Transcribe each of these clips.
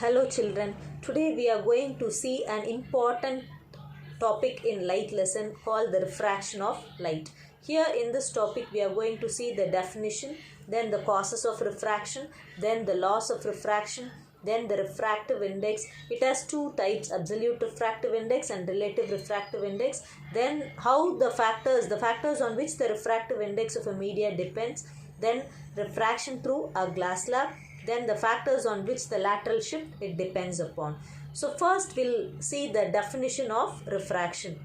Hello children, today we are going to see an important topic in light lesson called the refraction of light. Here in this topic we are going to see the definition, then the causes of refraction, then the laws of refraction, then the refractive index. It has two types, absolute refractive index and relative refractive index. Then how the factors on which the refractive index of a media depends, then refraction through a glass slab, then the factors on which the lateral shift it depends upon. So first we'll see the definition of refraction.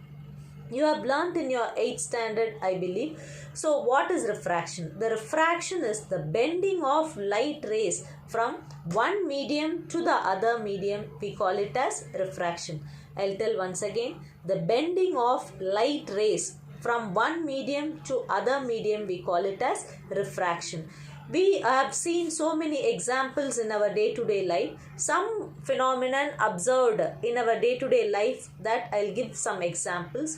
You have learnt in your 8th standard, I believe. So what is refraction? The refraction is the bending of light rays from one medium to the other medium. We call it as refraction. I'll tell once again. The bending of light rays from one medium to other medium, we call it as refraction. We have seen so many examples in our day-to-day life. Some phenomenon observed in our day-to-day life that I'll give some examples.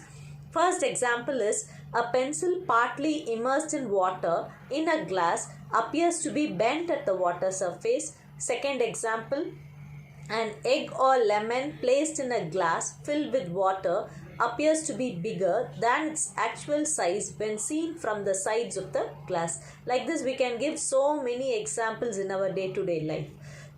First example is a pencil partly immersed in water in a glass appears to be bent at the water surface. Second example, an egg or lemon placed in a glass filled with water appears to be bigger than its actual size when seen from the sides of the glass. Like this we can give so many examples in our day-to-day life.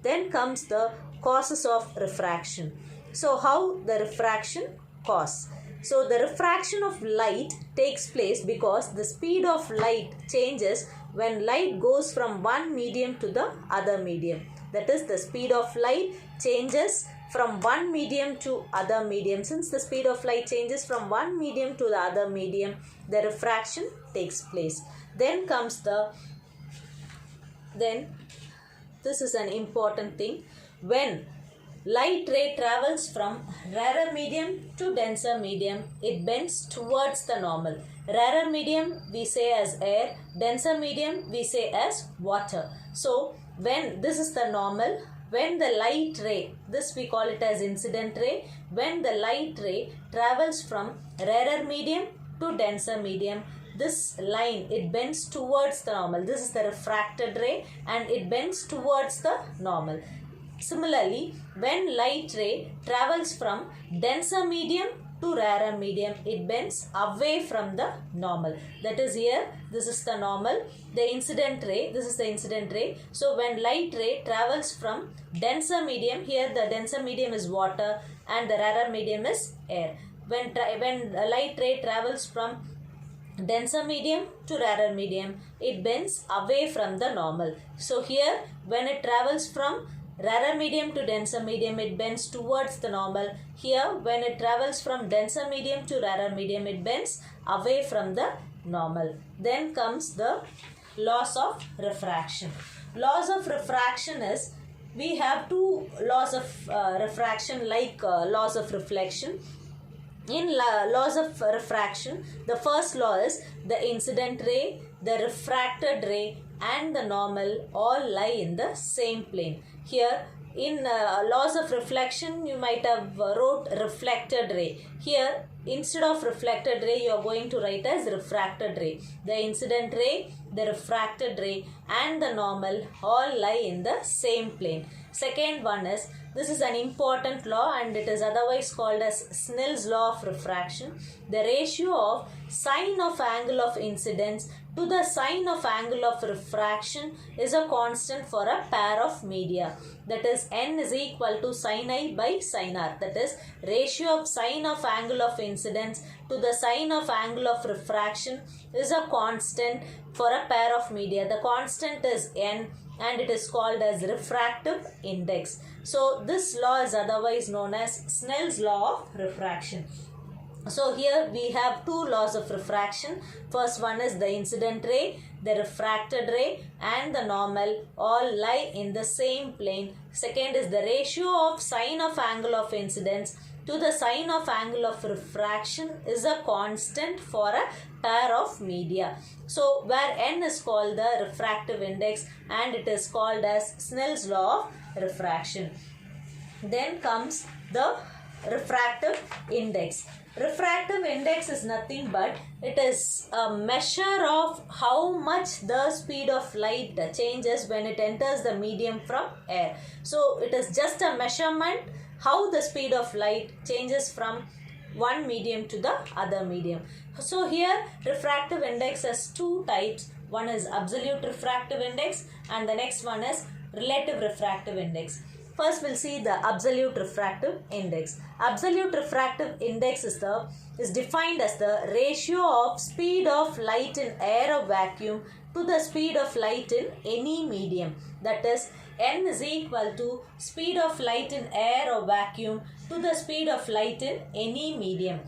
Then comes the causes of refraction. So how the refraction cause? So the refraction of light takes place because the speed of light changes when light goes from one medium to the other medium. That is, the speed of light changes from one medium to other medium. Since the speed of light changes from one medium to the other medium, the refraction takes place. Then this is an important thing. When light ray travels from rarer medium to denser medium, it bends towards the normal. Rarer medium we say as air, denser medium we say as water. So when this is the normal, when the light ray, this we call it as incident ray, when the light ray travels from rarer medium to denser medium, this line, it bends towards the normal. This is the refracted ray and it bends towards the normal. Similarly, when light ray travels from denser medium to rarer medium, it bends away from the normal. That is, here this is the normal, the incident ray, this is the incident ray. So when light ray travels from denser medium, here the denser medium is water and the rarer medium is air. When light ray travels from denser medium to rarer medium, it bends away from the normal. So here when it travels from rarer medium to denser medium, it bends towards the normal. Here when it travels from denser medium to rarer medium, it bends away from the normal. Then comes the laws of refraction. Laws of refraction is, we have two laws of refraction like laws of reflection. In laws of refraction, the first law is the incident ray, the refracted ray and the normal all lie in the same plane. Here in laws of reflection you might have wrote reflected ray. Here instead of reflected ray you are going to write as refracted ray. The incident ray, the refracted ray and the normal all lie in the same plane. Second one is, this is an important law and it is otherwise called as Snell's law of refraction. The ratio of sine of angle of incidence to the sine of angle of refraction is a constant for a pair of media. That is, n is equal to sin I by sin r. That is, ratio of sine of angle of incidence to the sine of angle of refraction is a constant for a pair of media. The constant is n and it is called as refractive index. So this law is otherwise known as Snell's law of refraction. So here we have two laws of refraction. First one is the incident ray, the refracted ray and the normal all lie in the same plane. Second is the ratio of sine of angle of incidence to the sine of angle of refraction is a constant for a pair of media. So where n is called the refractive index and it is called as Snell's law of refraction. Then comes the refractive index. Refractive index is nothing but it is a measure of how much the speed of light changes when it enters the medium from air. So it is just a measurement how the speed of light changes from one medium to the other medium. So here refractive index has two types. One is absolute refractive index and the next one is relative refractive index. First we'll see the absolute refractive index. Absolute refractive index is defined as the ratio of speed of light in air or vacuum to the speed of light in any medium. That is, n is equal to speed of light in air or vacuum to the speed of light in any medium,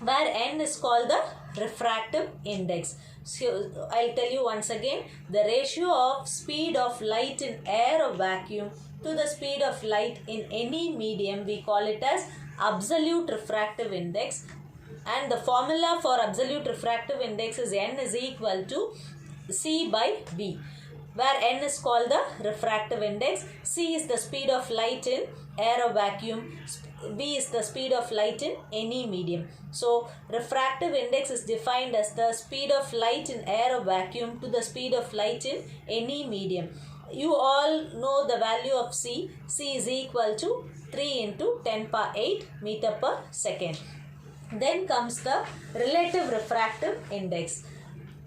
where n is called the refractive index. So I'll tell you once again, the ratio of speed of light in air or vacuum to the speed of light in any medium, we call it as absolute refractive index, and the formula for absolute refractive index is n is equal to C by V, where n is called the refractive index, C is the speed of light in air or vacuum, V is the speed of light in any medium. So refractive index is defined as the speed of light in air or vacuum to the speed of light in any medium. You all know the value of C. C is equal to 3 into 10 power 8 meter per second. Then comes the relative refractive index.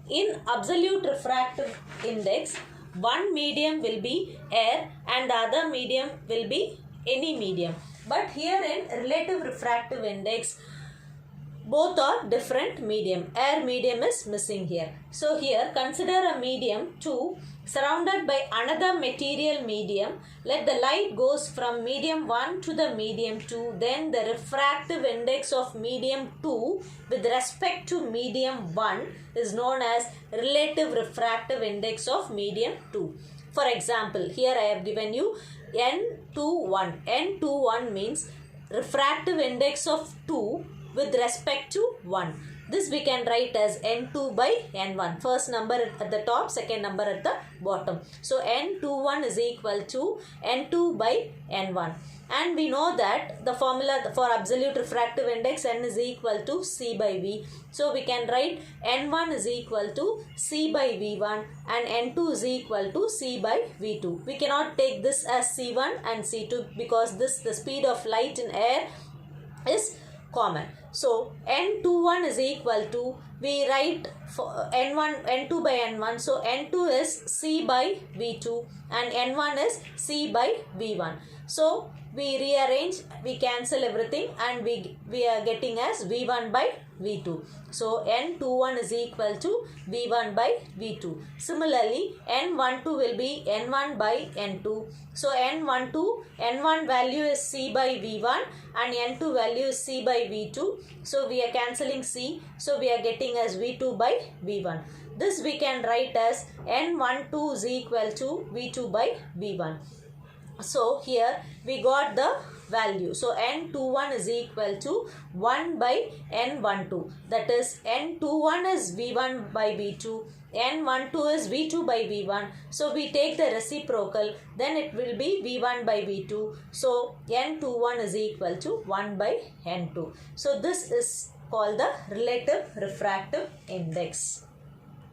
In absolute refractive index, one medium will be air and the other medium will be any medium. But here in relative refractive index, both are different medium. Air medium is missing here. So here consider a medium 2 surrounded by another material medium. Let the light goes from medium 1 to the medium 2. Then the refractive index of medium 2 with respect to medium 1 is known as relative refractive index of medium 2. For example, here I have given you N21. N21 means refractive index of 2 with respect to 1. This we can write as N2 by N1. First number at the top, second number at the bottom. So N21 is equal to N2 by N1. And we know that the formula for absolute refractive index N is equal to C by V. So we can write N1 is equal to C by V1 and N2 is equal to C by V2. We cannot take this as C1 and C2 because the speed of light in air is common. So N21 is equal to, we write for N2 by N1. So N2 is C by V2 and N1 is C by V1. So we rearrange, we cancel everything and we are getting as V1 by V2. So N21 is equal to V1 by V2. Similarly, N12 will be N1 by N2. So N1 value is C by V1 and N2 value is C by V2. So we are cancelling C. So we are getting as V2 by V1. This we can write as N12 is equal to V2 by V1. So here we got the value. So N21 is equal to 1 by N12. That is N21 is V1 by V2. N12 is V2 by V1. So we take the reciprocal. Then it will be V1 by V2. So N21 is equal to 1 by N2. So this is called the relative refractive index.